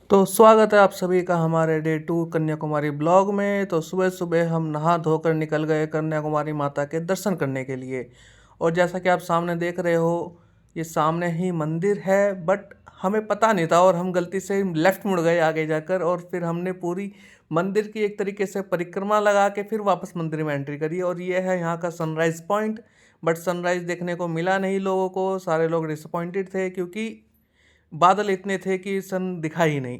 तो स्वागत है आप सभी का हमारे डे 2 कन्याकुमारी ब्लॉग में। तो सुबह-सुबह हम नहा धोकर निकल गए कन्याकुमारी माता के दर्शन करने के लिए। और जैसा कि आप सामने देख रहे हो, ये सामने ही मंदिर है, बट हमें पता नहीं था और हम गलती से लेफ्ट मुड़ गए आगे जाकर, और फिर हमने पूरी मंदिर की एक तरीके से परिक्रमा लगा के फिर वापस मंदिर में एंट्री करी। और ये है यहाँ का सनराइज़ पॉइंट। बट सनराइज़ देखने को मिला नहीं लोगों को, सारे लोग डिसअपॉइंटेड थे क्योंकि बादल इतने थे कि सन दिखा ही नहीं।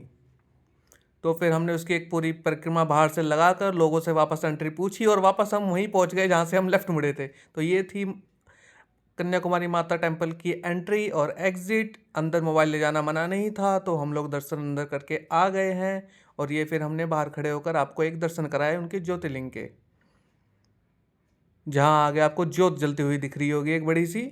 तो फिर हमने उसकी एक पूरी परिक्रमा बाहर से लगाकर लोगों से वापस एंट्री पूछी और वापस हम वहीं पहुंच गए जहां से हम लेफ्ट मुड़े थे। तो ये थी कन्याकुमारी माता टेम्पल की एंट्री और एग्जिट। अंदर मोबाइल ले जाना मना नहीं था, तो हम लोग दर्शन अंदर करके आ गए हैं। और ये फिर हमने बाहर खड़े होकर आपको एक दर्शन कराए उनके ज्योतिर्लिंग के, जहाँ आगे आपको ज्योत जलती हुई दिख रही होगी एक बड़ी सी।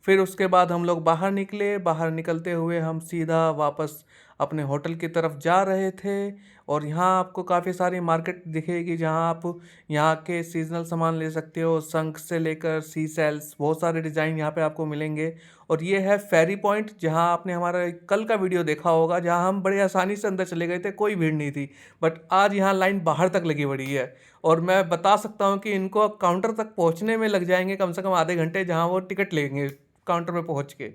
फिर उसके बाद हम लोग बाहर निकले। बाहर निकलते हुए हम सीधा वापस अपने होटल की तरफ जा रहे थे। और यहाँ आपको काफ़ी सारी मार्केट दिखेगी जहाँ आप यहाँ के सीजनल सामान ले सकते हो, शंख से लेकर सी सेल्स, बहुत सारे डिज़ाइन यहाँ पे आपको मिलेंगे। और ये है फेरी पॉइंट, जहाँ आपने हमारा कल का वीडियो देखा होगा, जहाँ हम बड़े आसानी से अंदर चले गए थे, कोई भीड़ नहीं थी। बट आज यहाँ लाइन बाहर तक लगी पड़ी है। और मैं बता सकता हूँ कि इनको काउंटर तक पहुँचने में लग जाएंगे कम से कम आधे घंटे, जहाँ वो टिकट लेंगे काउंटर पे पहुँच के।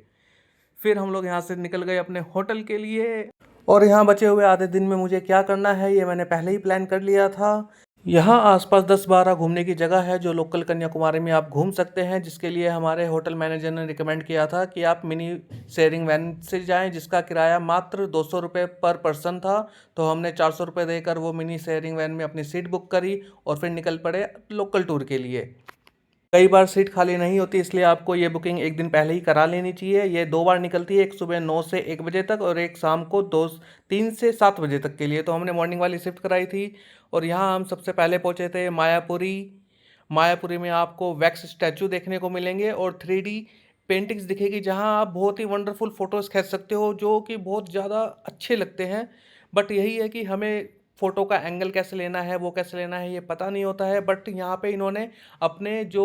फिर हम लोग यहाँ से निकल गए अपने होटल के लिए। और यहाँ बचे हुए आधे दिन में मुझे क्या करना है ये मैंने पहले ही प्लान कर लिया था। यहाँ आसपास 10-12 घूमने की जगह है जो लोकल कन्याकुमारी में आप घूम सकते हैं, जिसके लिए हमारे होटल मैनेजर ने रिकमेंड किया था कि आप मिनी शेयरिंग वैन से जाएं, जिसका किराया मात्र 200 रुपये पर पर्सन था। तो हमने 400 रुपये देकर वो मिनी शेयरिंग वैन में अपनी सीट बुक करी और फिर निकल पड़े लोकल टूर के लिए। कई बार सीट खाली नहीं होती, इसलिए आपको ये बुकिंग एक दिन पहले ही करा लेनी चाहिए। ये 2 बार निकलती है, एक सुबह 9 से 1 बजे तक और एक शाम को 3 से 7 बजे तक के लिए। तो हमने मॉर्निंग वाली शिफ्ट कराई थी। और यहाँ हम सबसे पहले पहुँचे थे मायापुरी। मायापुरी में आपको वैक्स स्टैचू देखने को मिलेंगे और 3D पेंटिंग्स दिखेगी, जहाँ आप बहुत ही वंडरफुल फ़ोटोज़ खींच सकते हो, जो कि बहुत ज़्यादा अच्छे लगते हैं। बट यही है कि हमें फ़ोटो का एंगल कैसे लेना है, वो कैसे लेना है, ये पता नहीं होता है। बट यहाँ पे इन्होंने अपने जो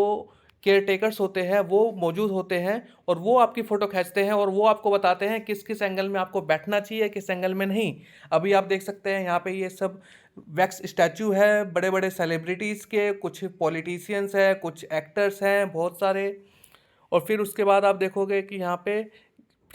केयर टेकर्स होते हैं वो मौजूद होते हैं, और वो आपकी फ़ोटो खींचते हैं और वो आपको बताते हैं किस किस एंगल में आपको बैठना चाहिए, किस एंगल में नहीं। अभी आप देख सकते हैं यहाँ पे ये सब वैक्स स्टैचू है बड़े बड़े सेलिब्रिटीज़ के, कुछ पॉलिटिशियंस हैं, कुछ एक्टर्स हैं, बहुत सारे। और फिर उसके बाद आप देखोगे कि यहाँ पे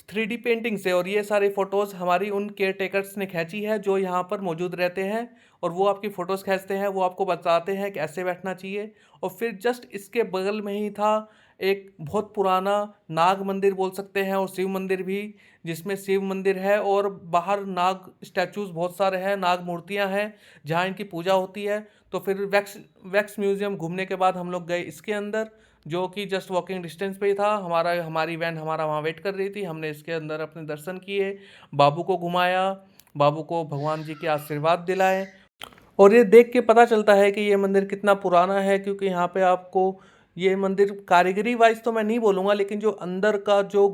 3D पेंटिंग से, और ये सारी फ़ोटोज़ हमारी उन केयर टेकर्स ने खींची है जो यहाँ पर मौजूद रहते हैं। और वो आपकी फ़ोटोज़ खींचते हैं, वो आपको बताते हैं कि ऐसे बैठना चाहिए। और फिर जस्ट इसके बगल में ही था एक बहुत पुराना नाग मंदिर बोल सकते हैं, और शिव मंदिर भी, जिसमें शिव मंदिर है और बाहर नाग स्टैचूज़ बहुत सारे हैं, नाग मूर्तियाँ हैं जहाँ इनकी पूजा होती है। तो फिर वैक्स वैक्स म्यूज़ियम घूमने के बाद हम लोग गए इसके अंदर, जो कि जस्ट वॉकिंग डिस्टेंस पे ही था। हमारी वैन हमारा वहाँ वेट कर रही थी। हमने इसके अंदर अपने दर्शन किए, बाबू को घुमाया, बाबू को भगवान जी के आशीर्वाद दिलाए। और ये देख के पता चलता है कि ये मंदिर कितना पुराना है, क्योंकि यहाँ पे आपको ये मंदिर कारीगरी वाइज तो मैं नहीं बोलूँगा, लेकिन जो अंदर का जो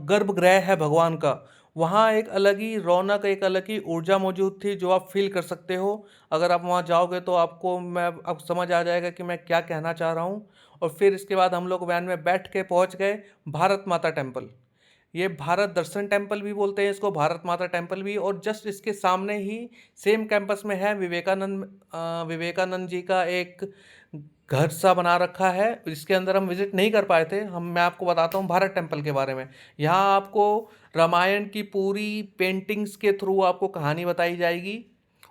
गर्भगृह है भगवान का, वहाँ एक अलग ही रौनक, एक अलग ही ऊर्जा मौजूद थी जो आप फील कर सकते हो। अगर आप वहाँ जाओगे तो आपको मैं अब समझ आ जाएगा कि मैं क्या कहना चाह रहा हूँ। और फिर इसके बाद हम लोग वैन में बैठ के पहुँच गए भारत माता टेम्पल। ये भारत दर्शन टेम्पल भी बोलते हैं इसको, भारत माता टेम्पल भी। और जस्ट इसके सामने ही सेम कैंपस में है विवेकानंद जी का एक घर सा बना रखा है, जिसके अंदर हम विजिट नहीं कर पाए थे। मैं आपको बताता हूँ भारत टेम्पल के बारे में। यहाँ आपको रामायण की पूरी पेंटिंग्स के थ्रू आपको कहानी बताई जाएगी,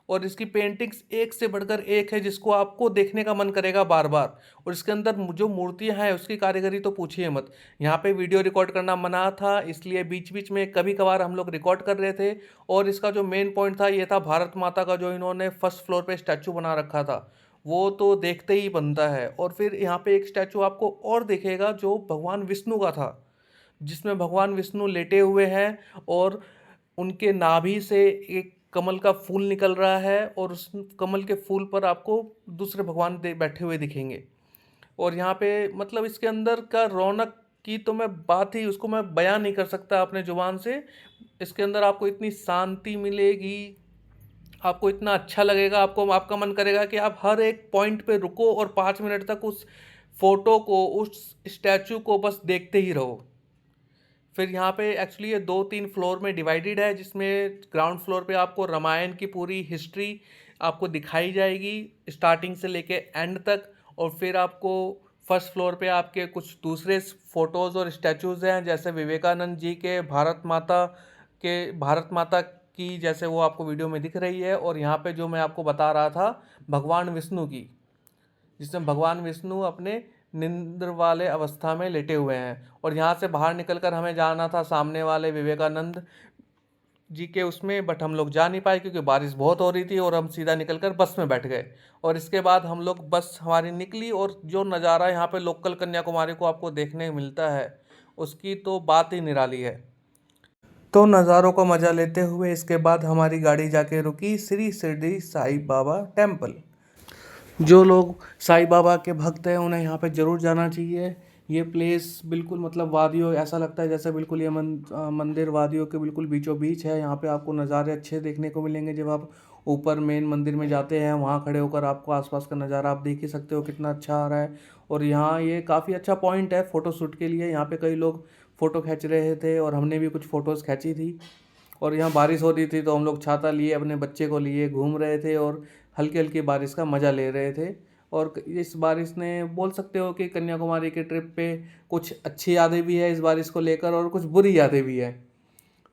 और इसकी पेंटिंग्स एक से बढ़कर एक है, जिसको आपको देखने का मन करेगा बार बार। और इसके अंदर जो मूर्तियाँ हैं उसकी कारीगरी तो पूछिए मत। यहाँ पे वीडियो रिकॉर्ड करना मना था, इसलिए बीच बीच में कभी कभार हम लोग रिकॉर्ड कर रहे थे। और इसका जो मेन पॉइंट था ये था भारत माता का, जो इन्होंने फर्स्ट फ्लोर पे स्टैचू बना रखा था, वो तो देखते ही बनता है। और फिर यहाँ पे एक स्टैचू आपको और दिखेगा जो भगवान विष्णु का था, जिसमें भगवान विष्णु लेटे हुए हैं और उनके नाभि से एक कमल का फूल निकल रहा है, और उस कमल के फूल पर आपको दूसरे भगवान बैठे हुए दिखेंगे। और यहाँ पे मतलब इसके अंदर का रौनक की तो मैं बात ही, उसको मैं बयान नहीं कर सकता अपने जुबान से। इसके अंदर आपको इतनी शांति मिलेगी, आपको इतना अच्छा लगेगा, आपका मन करेगा कि आप हर एक पॉइंट पे रुको और 5 मिनट तक उस फोटो को, उस स्टैचू को बस देखते ही रहो। फिर यहाँ पे एक्चुअली ये 2-3 फ्लोर में डिवाइडेड है, जिसमें ग्राउंड फ्लोर पे आपको रामायण की पूरी हिस्ट्री आपको दिखाई जाएगी स्टार्टिंग से लेके एंड तक। और फिर आपको फर्स्ट फ्लोर पे आपके कुछ दूसरे फोटोज़ और स्टैचूज़ हैं, जैसे विवेकानंद जी के, भारत माता की, जैसे वो आपको वीडियो में दिख रही है। और यहाँ पे जो मैं आपको बता रहा था भगवान विष्णु की, जिसमें भगवान विष्णु अपने निंद्र वाले अवस्था में लेटे हुए हैं। और यहाँ से बाहर निकलकर हमें जाना था सामने वाले विवेकानंद जी के उसमें, बट हम लोग जा नहीं पाए क्योंकि बारिश बहुत हो रही थी, और हम सीधा निकलकर बस में बैठ गए। और इसके बाद हम लोग बस हमारी निकली, और जो नज़ारा यहाँ पे लोकल कन्याकुमारी को आपको देखने को मिलता है उसकी तो बात ही निराली है। तो नज़ारों का मज़ा लेते हुए इसके बाद हमारी गाड़ी जाके रुकी श्री शिरडी साई बाबा टेम्पल। जो लोग साईं बाबा के भक्त हैं उन्हें यहाँ पे ज़रूर जाना चाहिए। ये प्लेस बिल्कुल मतलब वादियों, ऐसा लगता है जैसे बिल्कुल ये मंदिर वादियों के बिल्कुल बीचों बीच है। यहाँ पे आपको नज़ारे अच्छे देखने को मिलेंगे। जब आप ऊपर मेन मंदिर में जाते हैं, वहाँ खड़े होकर आपको आसपास का नज़ारा आप देख ही सकते हो कितना अच्छा आ रहा है। और यहाँ ये काफ़ी अच्छा पॉइंट है फ़ोटो शूट के लिए। यहाँ पे कई लोग फ़ोटो खींच रहे थे और हमने भी कुछ फ़ोटोज़ खींची थी। और यहाँ बारिश हो रही थी तो हम लोग छाता लिए, अपने बच्चे को लिए घूम रहे थे और हल्की हल्की बारिश का मज़ा ले रहे थे। और इस बारिश ने बोल सकते हो कि कन्याकुमारी के ट्रिप पे कुछ अच्छी यादें भी है इस बारिश को लेकर, और कुछ बुरी यादें भी है।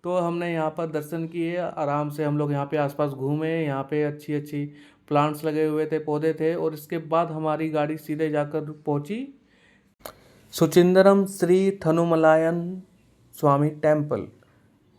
तो हमने यहाँ पर दर्शन किए आराम से, हम लोग यहाँ पे आसपास घूमे। यहाँ पे अच्छी अच्छी प्लांट्स लगे हुए थे, पौधे थे। और इसके बाद हमारी गाड़ी सीधे जाकर पहुँची सुचिंदरम श्री थनुमलायन स्वामी टेम्पल।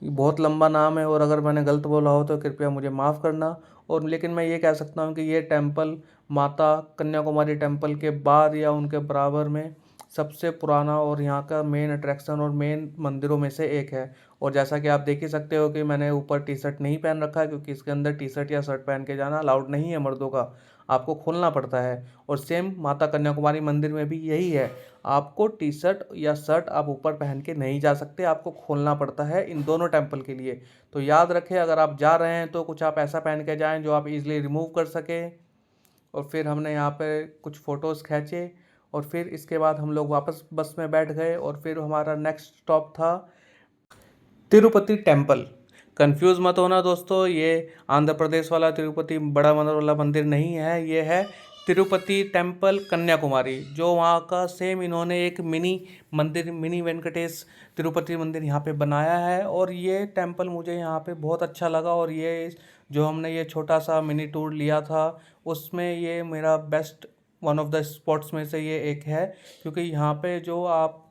ये बहुत लंबा नाम है, और अगर मैंने गलत बोला हो तो कृपया मुझे माफ़ करना। और लेकिन मैं ये कह सकता हूँ कि ये टेम्पल माता कन्याकुमारी टेम्पल के बाद या उनके बराबर में सबसे पुराना और यहाँ का मेन अट्रैक्शन और मेन मंदिरों में से एक है। और जैसा कि आप देख ही सकते हो कि मैंने ऊपर टी शर्ट नहीं पहन रखा है, क्योंकि इसके अंदर टी शर्ट या शर्ट पहन के जाना अलाउड नहीं है मर्दों का, आपको खोलना पड़ता है। और सेम माता कन्याकुमारी मंदिर में भी यही है, आपको टी शर्ट या शर्ट आप ऊपर पहन के नहीं जा सकते, आपको खोलना पड़ता है इन दोनों टेम्पल के लिए। तो याद रखें, अगर आप जा रहे हैं तो कुछ आप ऐसा पहन के जाएं जो आप इजीली रिमूव कर सकें। और फिर हमने यहाँ पे कुछ फ़ोटोज़ खींचे, और फिर इसके बाद हम लोग वापस बस में बैठ गए। और फिर हमारा नेक्स्ट स्टॉप था तिरुपति टेम्पल। कंफ्यूज मत होना दोस्तों, ये आंध्र प्रदेश वाला तिरुपति बड़ा मंदिर वाला मंदिर नहीं है, ये है तिरुपति टेम्पल कन्याकुमारी। जो वहाँ का सेम इन्होंने एक मिनी मंदिर, मिनी वेंकटेश तिरुपति मंदिर यहाँ पे बनाया है। और ये टेम्पल मुझे यहाँ पे बहुत अच्छा लगा। और ये जो हमने ये छोटा सा मिनी टूर लिया था उसमें ये मेरा best one of the spots में से ये एक है। क्योंकि यहाँ पे जो आप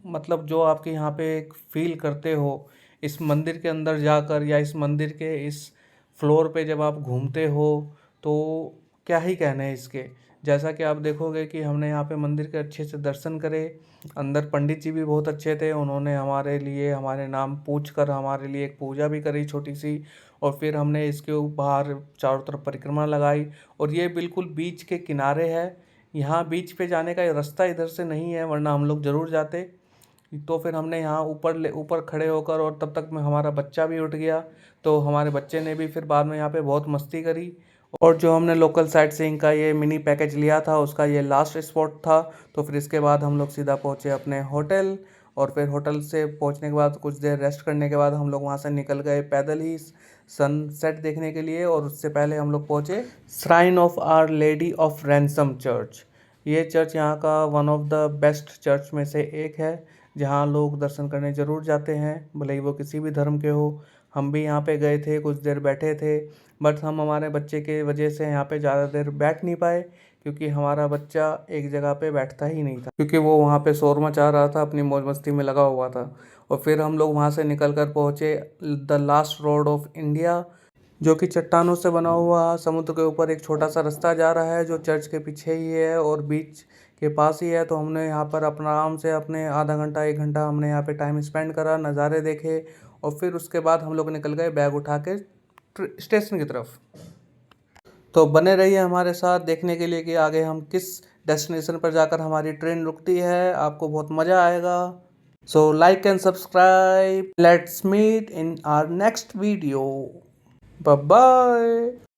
मतलब जो आपके यहाँ पे एक फील करते हो इस मंदिर के अंदर जाकर, या इस मंदिर के इस फ्लोर पे जब आप घूमते हो, तो क्या ही कहने हैं इसके। जैसा कि आप देखोगे कि हमने यहाँ पे मंदिर के अच्छे से दर्शन करे। अंदर पंडित जी भी बहुत अच्छे थे, उन्होंने हमारे लिए हमारे नाम पूछ कर हमारे लिए एक पूजा भी करी छोटी सी। और फिर हमने इसके बाहर चारों तरफ परिक्रमा लगाई। और ये बिल्कुल बीच के किनारे है, यहाँ बीच पे जाने का रास्ता इधर से नहीं है, वरना हम लोग ज़रूर जाते। तो फिर हमने यहाँ ऊपर खड़े होकर, और तब तक में हमारा बच्चा भी उठ गया, तो हमारे बच्चे ने भी फिर बाद में यहाँ पे बहुत मस्ती करी। और जो हमने लोकल साइट सीइंग का ये मिनी पैकेज लिया था उसका ये लास्ट स्पॉट था। तो फिर इसके बाद हम लोग सीधा पहुँचे अपने होटल। और फिर होटल से पहुँचने के बाद कुछ देर रेस्ट करने के बाद हम लोग वहाँ से निकल गए पैदल ही सनसेट देखने के लिए। और उससे पहले हम लोग पहुँचे shrine of our lady of ransom church. ये चर्च यहाँ का one of the best church में से एक है, जहाँ लोग दर्शन करने ज़रूर जाते हैं, भले ही वो किसी भी धर्म के हो। हम भी यहाँ पे गए थे, कुछ देर बैठे थे, बट हम हमारे बच्चे के वजह से यहाँ पे ज़्यादा देर बैठ नहीं पाए, क्योंकि हमारा बच्चा एक जगह पे बैठता ही नहीं था, क्योंकि वो वहाँ पे शोर मचा रहा था, अपनी मौज मस्ती में लगा हुआ था। और फिर हम लोग वहाँ से निकल कर पहुँचे the last road of India, जो कि चट्टानों से बना हुआ समुद्र के ऊपर एक छोटा सा रास्ता जा रहा है, जो चर्च के पीछे ही है और बीच के पास ही है। तो हमने यहाँ पर अपना आराम से अपने आधा घंटा 1 घंटा हमने यहाँ पे टाइम स्पेंड करा, नज़ारे देखे। और फिर उसके बाद हम लोग निकल गए बैग उठा के स्टेशन की तरफ। तो बने रहिए हमारे साथ देखने के लिए कि आगे हम किस डेस्टिनेशन पर जाकर हमारी ट्रेन रुकती है, आपको बहुत मज़ा आएगा। So like and subscribe, let's meet in our next video, bye bye.